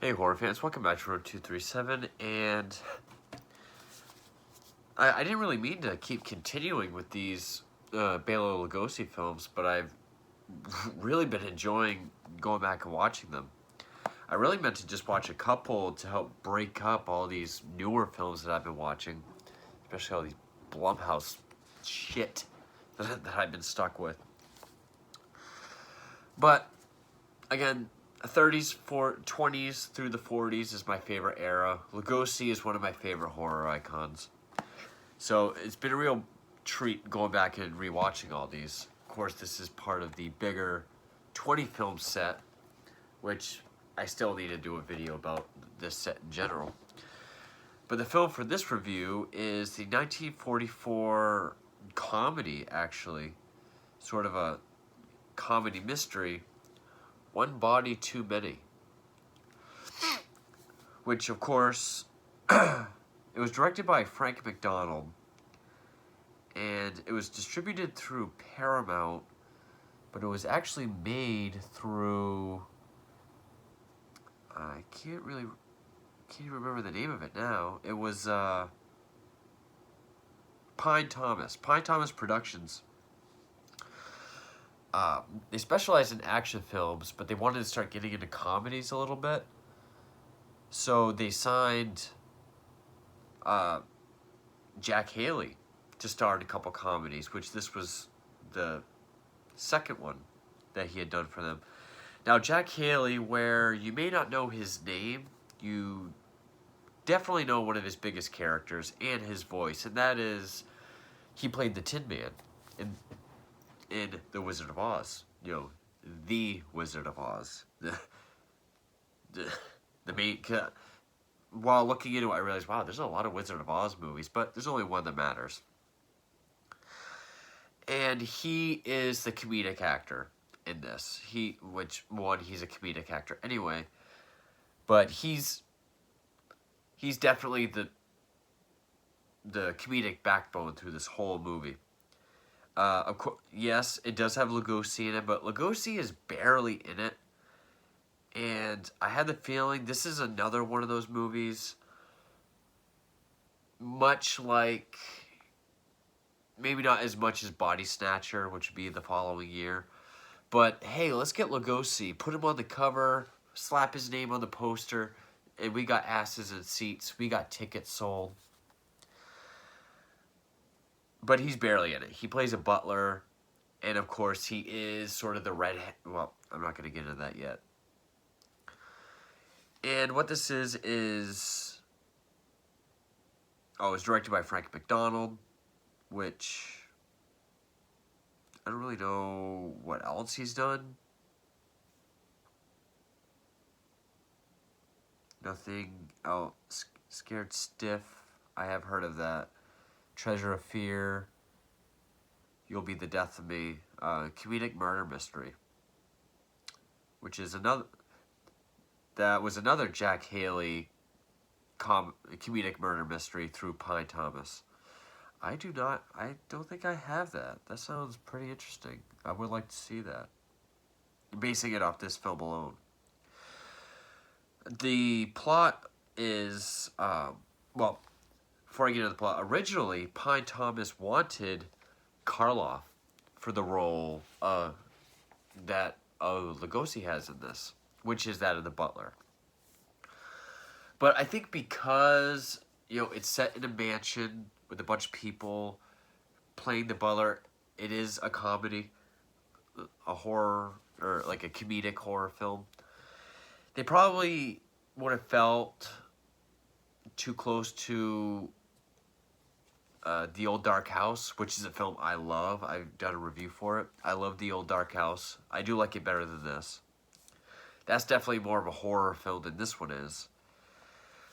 Hey horror fans, welcome back to Road 237, and I didn't really mean to keep continuing with these Bela Lugosi films, but I've really been enjoying going back and watching them. I really meant to just watch a couple to help break up all these newer films that I've been watching, especially all these Blumhouse shit that I've been stuck with. But again, 30s, 20s through the 40s is my favorite era. Lugosi is one of my favorite horror icons. So it's been a real treat going back and rewatching all these. Of course, this is part of the bigger 20 film set, which I still need to do a video about this set in general. But the film for this review is the 1944 comedy, actually. Sort of a comedy mystery, One Body Too Many. Which, of course, it was directed by Frank McDonald, and it was distributed through Paramount, but it was actually made through, I can't even remember the name of it now. It was Pine Thomas Productions. They specialize in action films, but they wanted to start getting into comedies a little bit. So they signed Jack Haley to star in a couple comedies, which this was the second one that he had done for them. Now, Jack Haley, where you may not know his name, you definitely know one of his biggest characters and his voice, and that is he played the Tin Man in The Wizard of Oz. You know, the Wizard of Oz. The main. While looking into it, I realized, wow, there's a lot of Wizard of Oz movies, but there's only one that matters. And he is the comedic actor in this. He's a comedic actor anyway, but he's definitely the comedic backbone through this whole movie. Of course, yes, it does have Lugosi in it, but Lugosi is barely in it. And I had the feeling this is another one of those movies, much like, maybe not as much as Body Snatcher, which would be the following year, but hey, let's get Lugosi, put him on the cover, slap his name on the poster, and we got asses in seats, we got tickets sold. But he's barely in it. He plays a butler, and of course he is sort of the redhead. Well, I'm not going to get into that yet. And what this is it's directed by Frank McDonald, which I don't really know what else he's done. Nothing. Oh, Scared Stiff. I have heard of that. Treasure of Fear. You'll Be the Death of Me. Comedic murder mystery, which is another. That was another Jack Haley comedic murder mystery through Pine Thomas. I don't think I have that. That sounds pretty interesting. I would like to see that. Basing it off this film alone. The plot is, before I get into the plot, originally Pine Thomas wanted Karloff for the role that Lugosi has in this, which is that of the butler. But I think because, it's set in a mansion with a bunch of people playing the butler, it is a comedy, a horror, or like a comedic horror film. They probably would have felt too close to The Old Dark House, which is a film I love. I've done a review for it. I love The Old Dark House. I do like it better than this. That's definitely more of a horror film than this one is.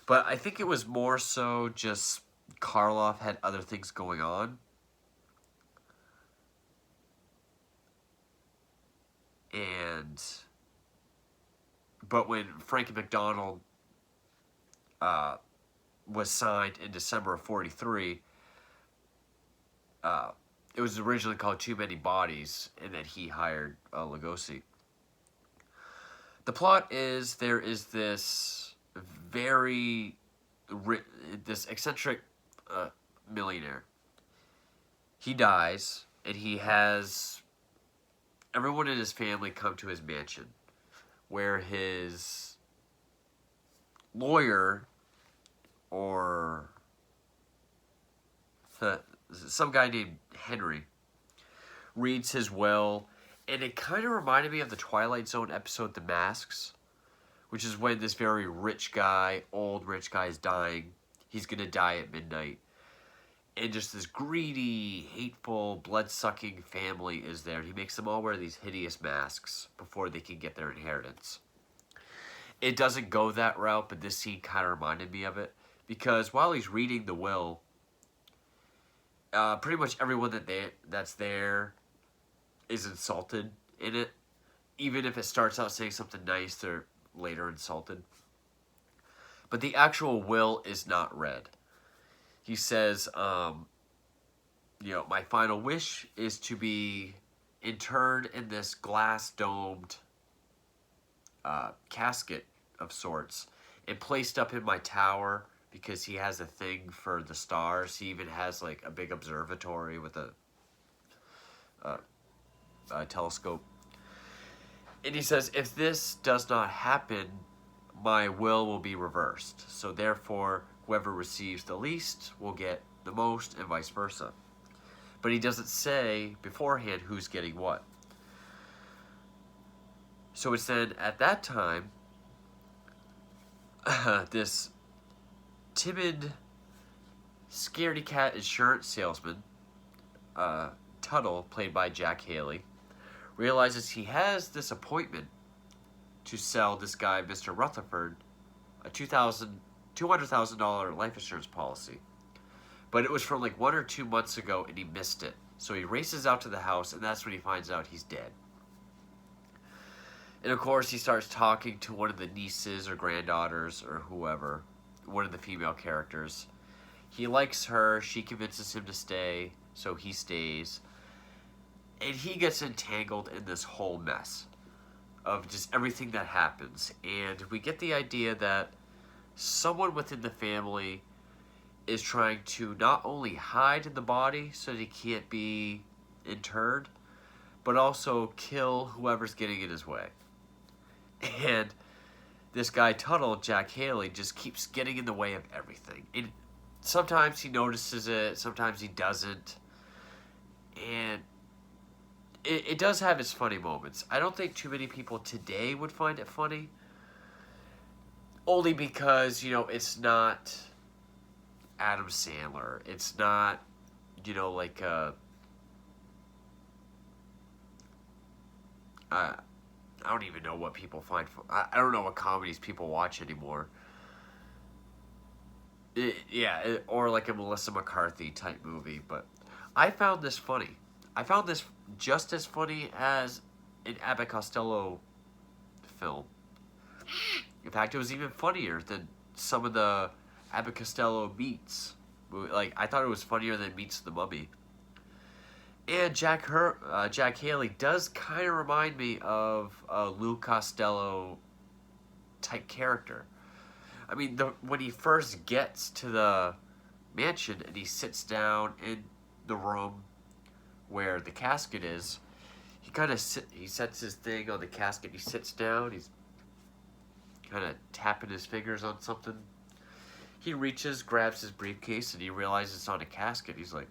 But I think it was more so just Karloff had other things going on. But when Frankie McDonald was signed in December of 43, it was originally called Too Many Bodies, and then he hired Lugosi. The plot is there is this very this eccentric millionaire. He dies, and he has everyone in his family come to his mansion, where his lawyer or some guy named Henry reads his will, and it kind of reminded me of the Twilight Zone episode The Masks, which is when this very rich guy, old rich guy, is dying. He's going to die at midnight. And just this greedy, hateful, blood-sucking family is there. He makes them all wear these hideous masks before they can get their inheritance. It doesn't go that route, but this scene kind of reminded me of it. Because while he's reading the will, pretty much everyone that's there is insulted in it. Even if it starts out saying something nice, they're later insulted. But the actual will is not read. He says, my final wish is to be interred in this glass-domed casket of sorts and placed up in my tower because he has a thing for the stars. He even has like a big observatory with a telescope. And he says, if this does not happen, my will be reversed. So therefore, whoever receives the least will get the most, and vice versa. But he doesn't say beforehand who's getting what. So it's then at that time, this timid, scaredy cat insurance salesman, Tuttle, played by Jack Haley, realizes he has this appointment to sell this guy, Mr. Rutherford, a $200,000 life insurance policy. But it was from like 1 or 2 months ago, and he missed it. So he races out to the house, and that's when he finds out he's dead. And of course, he starts talking to one of the nieces or granddaughters or whoever, one of the female characters. He likes her. She convinces him to stay, so he stays. And he gets entangled in this whole mess of just everything that happens. And we get the idea that someone within the family is trying to not only hide the body so that he can't be interred, but also kill whoever's getting in his way. And this guy Tuttle, Jack Haley, just keeps getting in the way of everything. And sometimes he notices it, sometimes he doesn't. And it does have its funny moments. I don't think too many people today would find it funny. Only because, it's not Adam Sandler. It's not, like I don't even know what people find. I don't know what comedies people watch anymore. Or like a Melissa McCarthy type movie. But I found this funny. I found this just as funny as an Abbott Costello film. In fact, it was even funnier than some of the Abbott Costello Meets. Like, I thought it was funnier than Meets the Mummy. And Jack Haley does kind of remind me of a Lou Costello type character. I mean, when he first gets to the mansion and he sits down in the room where the casket is, he sets his thing on the casket. He sits down. He's kind of tapping his fingers on something. He reaches, grabs his briefcase, and he realizes it's on a casket. He's like,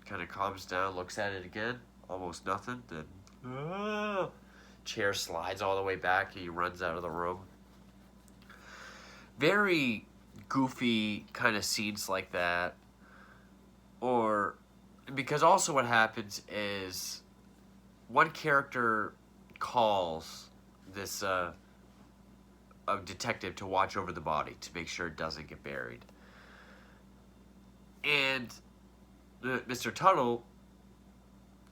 kind of calms down, looks at it again, almost nothing. Then, chair slides all the way back, and he runs out of the room. Very goofy kind of scenes like that. Or, because also what happens is one character calls this a detective to watch over the body to make sure it doesn't get buried. And Mr. Tuttle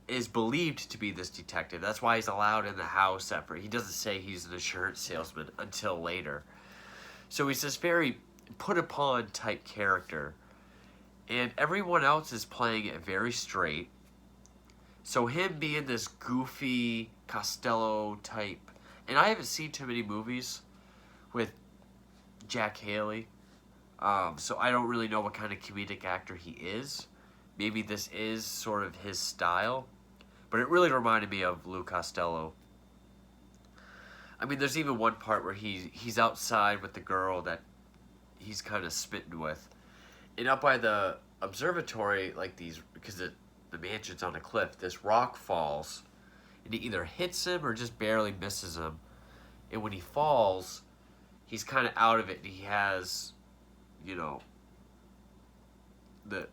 is believed to be this detective. That's why he's allowed in the house. He doesn't say he's an insurance salesman until later. So he's this very put upon type character. And everyone else is playing it very straight. So him being this goofy Costello type, and I haven't seen too many movies with Jack Haley, so I don't really know what kind of comedic actor he is. Maybe this is sort of his style, but it really reminded me of Lou Costello. I mean, there's even one part where he's outside with the girl that he's kind of smitten with, and up by the observatory, like these, because the mansion's on a cliff, this rock falls, and it either hits him or just barely misses him. And when he falls, he's kind of out of it, and he has, you know, the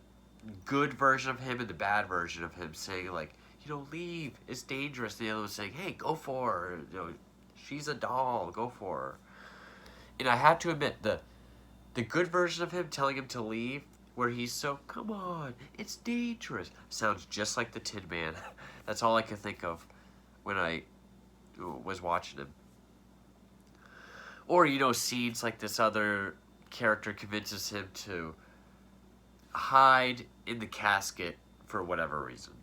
good version of him and the bad version of him saying, like, you know, leave, it's dangerous. And the other one's saying, hey, go for her. You know, she's a doll, go for her. And I have to admit, the good version of him telling him to leave, where he's so, come on, it's dangerous, sounds just like the Tin Man. That's all I could think of when I was watching him. Or, you know, scenes like this other character convinces him to hide in the casket for whatever reason.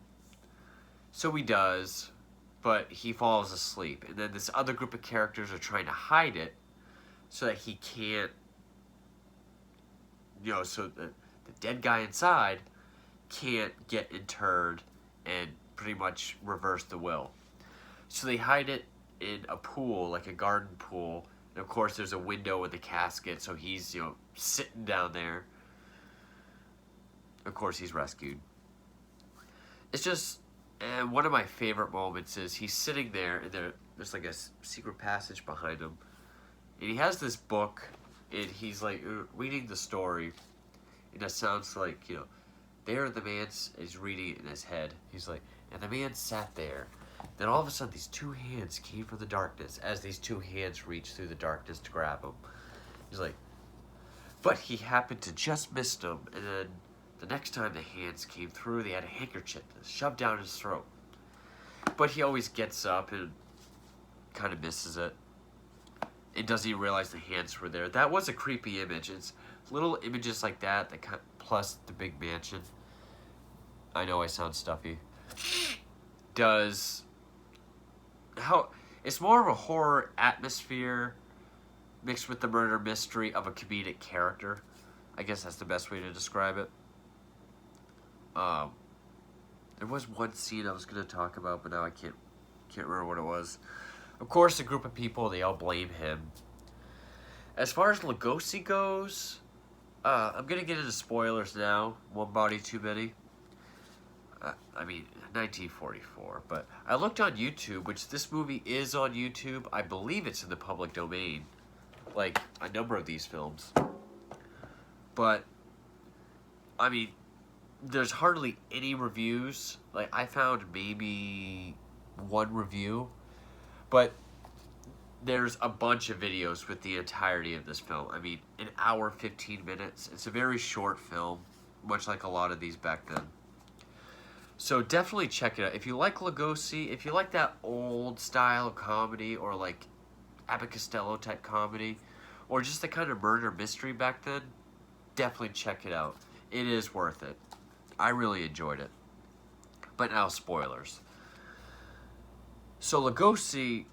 So he does, but he falls asleep. And then this other group of characters are trying to hide it so that he can't, you know, so the dead guy inside can't get interred and pretty much reverse the will. So they hide it in a pool, like a garden pool. And of course there's a window with the casket, so he's, you know, sitting down there. Of course he's rescued. It's just, and one of my favorite moments is he's sitting there, and there's like a secret passage behind him. And he has this book, and he's like reading the story. And it sounds like, you know, there the man is reading it in his head. He's like, and the man sat there. Then all of a sudden these two hands came from the darkness as these two hands reached through the darkness to grab him. He's like, but he happened to just miss him. And then the next time the hands came through, they had a handkerchief shoved down his throat. But he always gets up and kind of misses it. And doesn't even realize the hands were there. That was a creepy image. It's little images like that, plus the big mansion. I know I sound stuffy. It's more of a horror atmosphere mixed with the murder mystery of a comedic character. I guess that's the best way to describe it. There was one scene I was going to talk about, but now I can't remember what it was. Of course, a group of people, they all blame him. As far as Lugosi goes, I'm going to get into spoilers now. One Body Too Many. I mean, 1944. But I looked on YouTube, which this movie is on YouTube. I believe it's in the public domain. Like, a number of these films. But, I mean, there's hardly any reviews. Like, I found maybe one review. But there's a bunch of videos with the entirety of this film. I mean, an hour, 15 minutes. It's a very short film, much like a lot of these back then. So definitely check it out. If you like Lugosi, if you like that old style of comedy, or like Abbott Costello type comedy, or just the kind of murder mystery back then, definitely check it out. It is worth it. I really enjoyed it. But now, spoilers. So Lugosi,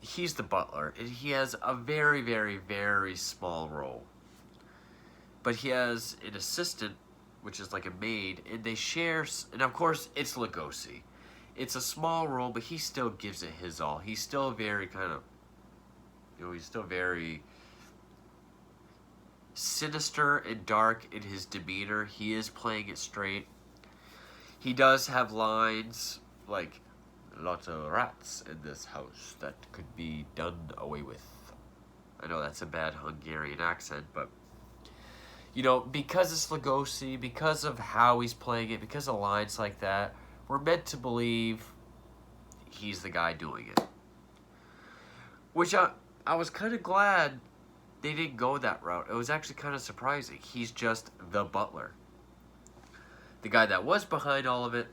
he's the butler, and he has a very, very, very small role. But he has an assistant, which is like a maid, and they share, and of course, it's Lugosi. It's a small role, but he still gives it his all. He's still very kind of, you know, he's still very sinister and dark in his demeanor. He is playing it straight. He does have lines like, lots of rats in this house that could be done away with. I know that's a bad Hungarian accent, but, you know, because it's Lugosi, because of how he's playing it, because of lines like that, we're meant to believe he's the guy doing it. Which I was kind of glad they didn't go that route. It was actually kind of surprising. He's just the butler. The guy that was behind all of it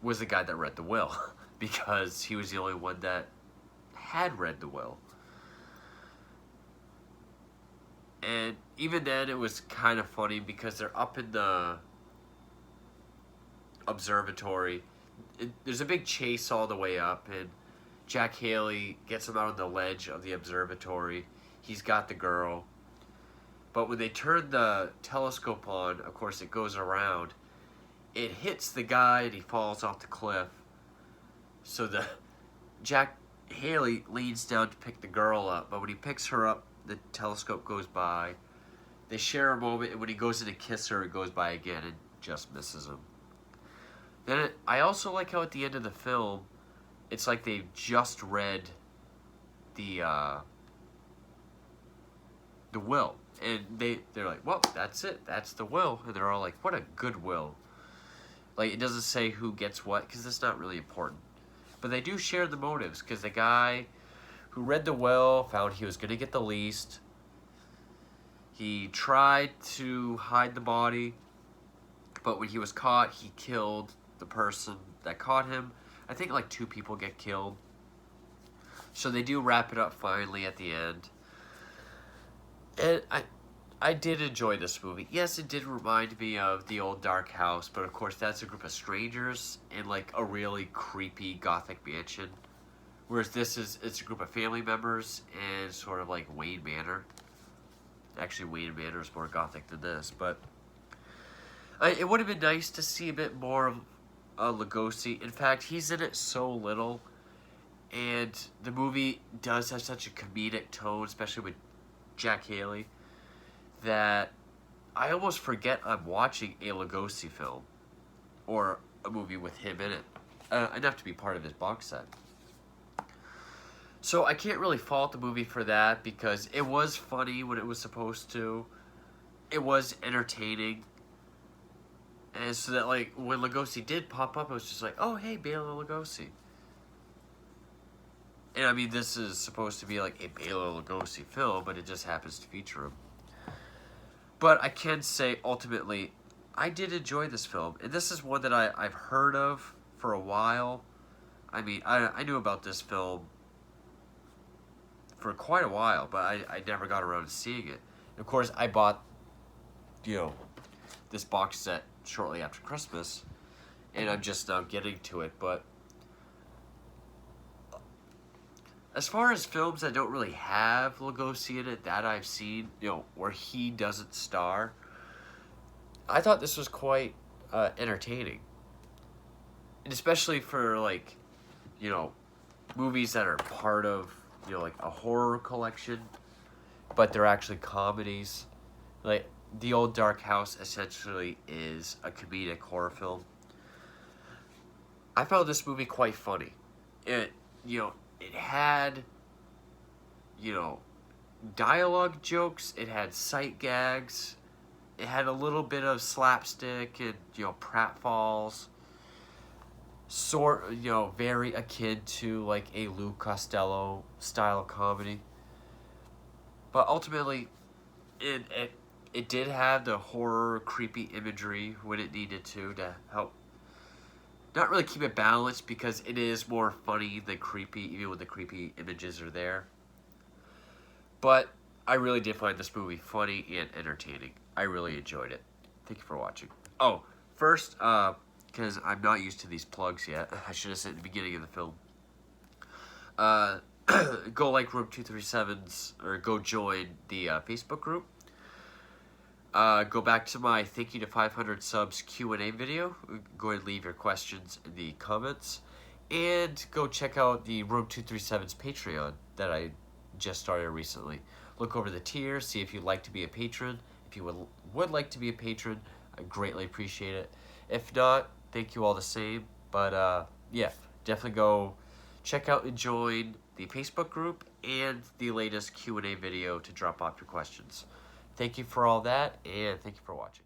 was the guy that read the will, because he was the only one that had read the will. And even then, it was kind of funny because they're up in the observatory. there's a big chase all the way up, and Jack Haley gets him out on the ledge of the observatory. He's got the girl. But when they turn the telescope on, of course, it goes around. It hits the guy, and he falls off the cliff. So the Jack Haley leans down to pick the girl up, but when he picks her up, the telescope goes by. They share a moment, and when he goes in to kiss her, it goes by again and just misses him. Then I also like how at the end of the film, it's like they've just read the will, and they're like, well, that's it, that's the will, and they're all like, what a good will. Like, it doesn't say who gets what, because it's not really important. But they do share the motives, because the guy who read the will found he was going to get the least. He tried to hide the body, but when he was caught, he killed the person that caught him. I think like 2 people get killed. So they do wrap it up finally at the end. And I did enjoy this movie. Yes, it did remind me of The Old Dark House, but of course that's a group of strangers in like a really creepy gothic mansion. Whereas it's a group of family members and sort of like Wayne Manor. Actually, Wayne Manor is more gothic than this, but it would have been nice to see a bit more of Lugosi. In fact, he's in it so little, and the movie does have such a comedic tone, especially with Jack Haley, that I almost forget I'm watching a Lugosi film or a movie with him in it, enough to be part of his box set. So I can't really fault the movie for that, because it was funny when it was supposed to. It was entertaining. And so that, like, when Lugosi did pop up, it was just like, oh, hey, Bela Lugosi. And I mean, this is supposed to be like a Bela Lugosi film, but it just happens to feature him. But I can say, ultimately, I did enjoy this film. And this is one that I've heard of for a while. I mean, I knew about this film for quite a while, but I never got around to seeing it. And of course, I bought, this box set shortly after Christmas, and I'm just now getting to it. But as far as films that don't really have Lugosi in it that I've seen, where he doesn't star, I thought this was quite entertaining. And especially for, like, movies that are part of, like a horror collection, but they're actually comedies. Like, The Old Dark House essentially is a comedic horror film. I found this movie quite funny. It had, dialogue jokes, it had sight gags, it had a little bit of slapstick and, pratfalls. Very akin to like a Lou Costello style comedy. But ultimately, it did have the horror, creepy imagery when it needed to help not really keep it balanced, because it is more funny than creepy, even when the creepy images are there. But I really did find this movie funny and entertaining. I really enjoyed it. Thank you for watching. Oh, first, because I'm not used to these plugs yet, I should have said at the beginning of the film. Go like Room 237's, or go join the Facebook group. Go back to my thank you to 500 subs Q&A video. Go ahead and leave your questions in the comments. And go check out the Room 237's Patreon that I just started recently. Look over the tiers, see if you'd like to be a patron. If you would like to be a patron, I greatly appreciate it. If not, thank you all the same. But yeah, definitely go check out and join the Facebook group and the latest Q&A video to drop off your questions. Thank you for all that, and thank you for watching.